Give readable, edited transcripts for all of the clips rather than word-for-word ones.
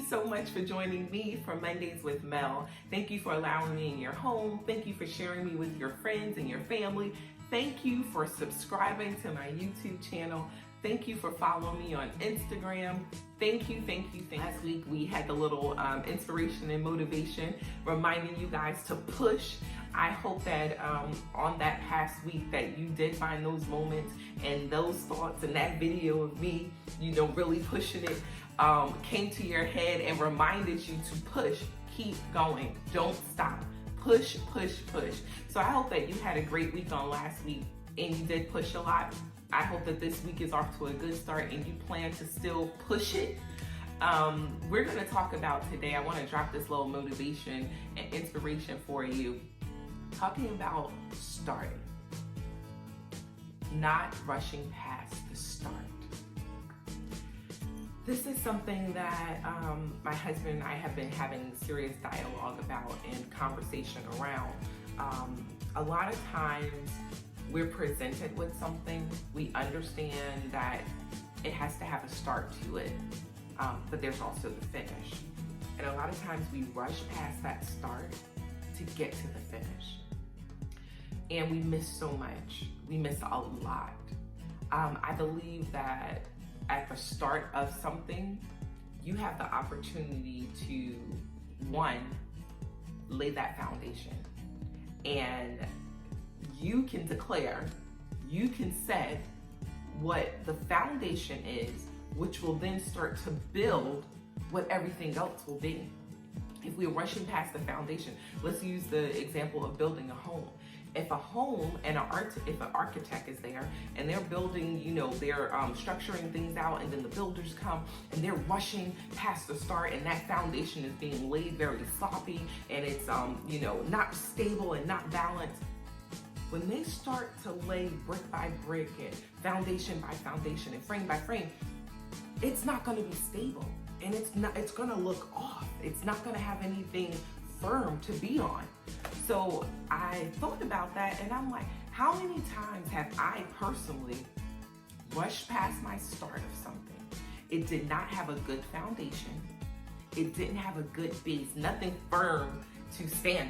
so much for joining me for Mondays with Mel. Thank you for allowing me in your home. Thank you for sharing me with your friends and your family. Thank you for subscribing to my YouTube channel. Thank you for following me on Instagram. Thank you. Last week we had the little inspiration and motivation reminding you guys to push. I hope that on that past week that you did find those moments and those thoughts and that video of me, really pushing it came to your head and reminded you to push, keep going, don't stop, push. So I hope that you had a great week on last week and you did push a lot. I hope that this week is off to a good start and you plan to still push it. We're going to talk about today, I want to drop this little motivation and inspiration for you, talking about starting, not rushing past the start. This is something that my husband and I have been having serious dialogue about and conversation around. A lot of times we're presented with something, we understand that it has to have a start to it, but there's also the finish. And a lot of times we rush past that start to get to the finish. And we miss so much, we miss a lot. I believe that at the start of something, you have the opportunity to, one, lay that foundation. And you can declare, you can set what the foundation is, which will then start to build what everything else will be. If we're rushing past the foundation, let's use the example of building a home. If a home and if an architect is there and they're building, they're structuring things out, and then the builders come and they're rushing past the start, and that foundation is being laid very sloppy and it's, not stable and not balanced. When they start to lay brick by brick and foundation by foundation and frame by frame, it's not going to be stable, and it's going to look off. It's not going to have anything firm to be on. So I thought about that and I'm like, how many times have I personally rushed past my start of something? It did not have a good foundation. It didn't have a good base, nothing firm to stand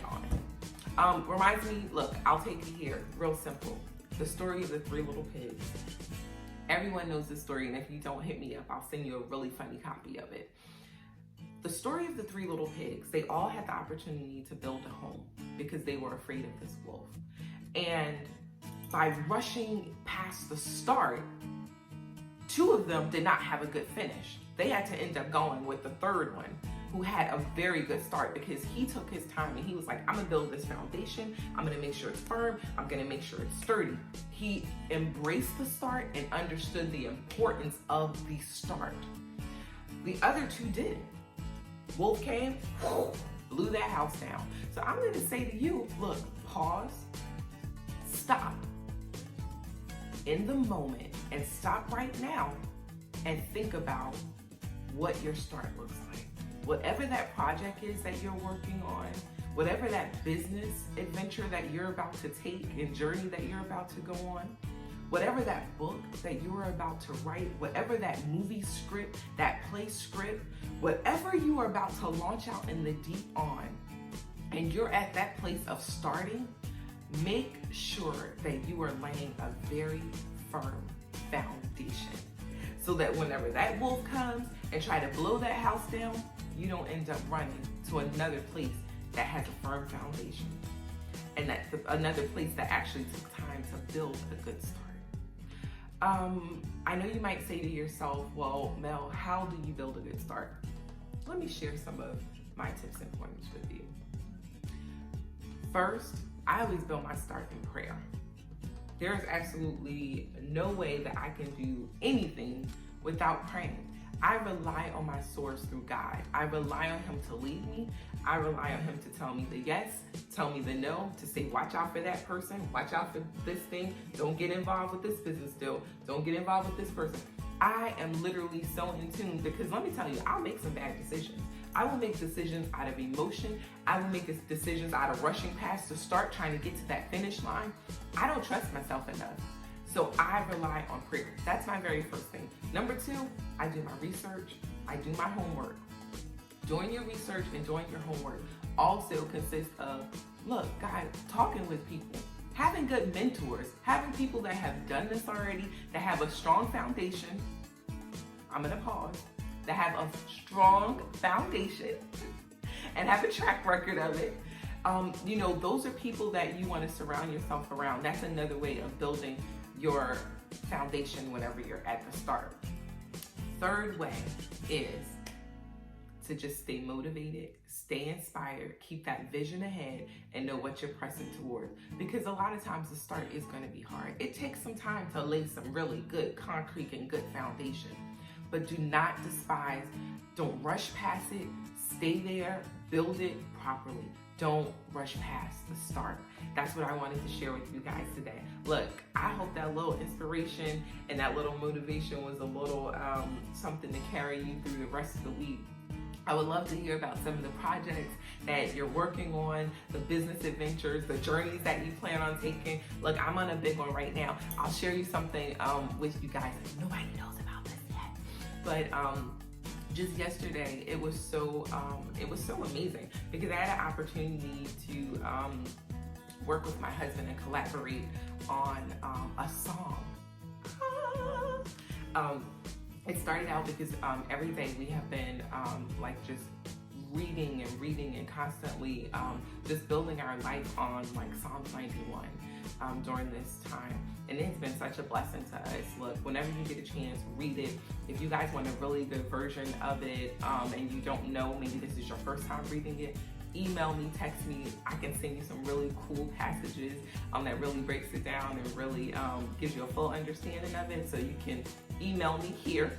on. Reminds me, look, I'll take it here, real simple. The story of the three little pigs. Everyone knows this story, and if you don't, hit me up. I'll send you a really funny copy of it. The story of the three little pigs, they all had the opportunity to build a home because they were afraid of this wolf. And by rushing past the start, two of them did not have a good finish. They had to end up going with the third one, who had a very good start, because he took his time and he was like, I'm gonna build this foundation, I'm gonna make sure it's firm, I'm gonna make sure it's sturdy. He embraced the start and understood the importance of the start. The other two didn't. Wolf came, blew that house down. So I'm going to say to you, look, pause, stop in the moment, and stop right now and think about what your start looks like. Whatever that project is that you're working on, whatever that business adventure that you're about to take and journey that you're about to go on, whatever that book that you are about to write, whatever that movie script, that play script, whatever you are about to launch out in the deep on, and you're at that place of starting, make sure that you are laying a very firm foundation, so that whenever that wolf comes and try to blow that house down, you don't end up running to another place that has a firm foundation, and that's another place that actually took time to build a good start. I know you might say to yourself, well, Mel, how do you build a good start? Let me share some of my tips and pointers with you. First, I always build my start in prayer. There is absolutely no way that I can do anything without praying. I rely on my source through God. I rely on Him to lead me. I rely on Him to tell me the yes, tell me the no, to say, watch out for that person, watch out for this thing, don't get involved with this business deal, don't get involved with this person. I am literally so in tune, because let me tell you, I'll make some bad decisions. I will make decisions out of emotion. I will make decisions out of rushing past the start, trying to get to that finish line. I don't trust myself enough. So I rely on prayer. That's my very first thing. Number two, I do my research. I do my homework. Doing your research and doing your homework also consists of, look, guys, talking with people, having good mentors, having people that have done this already, that have a strong foundation. I'm gonna pause. That have a strong foundation and have a track record of it. Those are people that you want to surround yourself around. That's another way of building your foundation whenever you're at the start. Third way is to just stay motivated, stay inspired, keep that vision ahead, and know what you're pressing toward. Because a lot of times the start is going to be hard. It takes some time to lay some really good concrete and good foundation. But do not despise, don't rush past it, stay there, build it properly. Don't rush past the start. That's what I wanted to share with you guys today. Look, I hope that little inspiration and that little motivation was a little something to carry you through the rest of the week. I would love to hear about some of the projects that you're working on, the business adventures, the journeys that you plan on taking. Look, I'm on a big one right now. I'll share you something with you guys. Nobody knows about this yet. But just yesterday, it was so amazing because I had an opportunity to work with my husband and collaborate on a song. It started out because every day we have been just reading and constantly just building our life on like Psalms 91 during this time. And it's been such a blessing to us. Look, whenever you get a chance, read it. If you guys want a really good version of it and you don't know, maybe this is your first time reading it, email me, text me. I can send you some really cool passages that really breaks it down and really gives you a full understanding of it. So you can email me here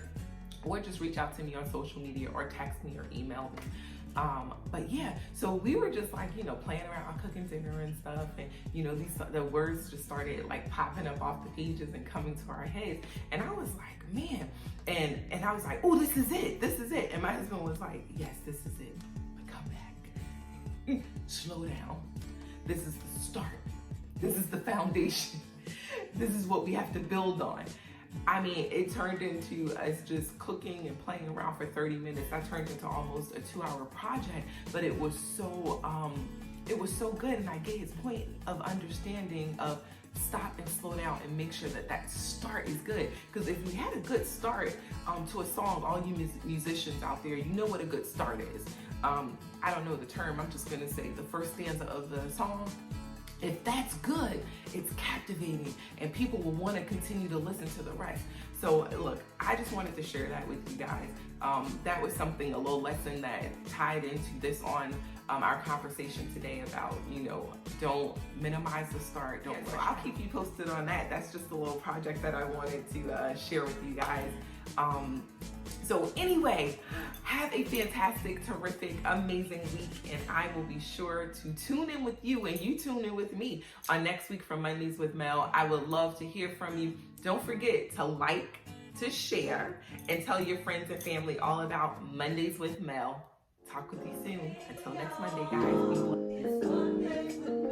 or just reach out to me on social media or text me or email me. But yeah, so we were just like, playing around cooking dinner and stuff. And, the words just started like popping up off the pages and coming to our heads. And I was like, man. And I was like, oh, this is it. This is it. And my husband was like, yes, this is it. But come back. Slow down. This is the start. This is the foundation. This is what we have to build on. I mean, it turned into us just cooking and playing around for 30 minutes. That turned into almost a 2-hour project, but it was so good. And I get his point of understanding of stop and slow down and make sure that start is good. Because if we had a good start to a song, all you musicians out there, you know what a good start is. I don't know the term. I'm just gonna say the first stanza of the song. If that's good, it's captivating and people will want to continue to listen to the rest. So look, I just wanted to share that with you guys. That was something, a little lesson that tied into this on our conversation today about, don't minimize the start. So I'll keep you posted on that. That's just a little project that I wanted to share with you guys. So anyway, have a fantastic, terrific, amazing week, and I will be sure to tune in with you and you tune in with me on next week from Mondays with Mel. I would love to hear from you. Don't forget to like, to share, and tell your friends and family all about Mondays with Mel. Talk with you soon. Until next Monday, guys. We love you.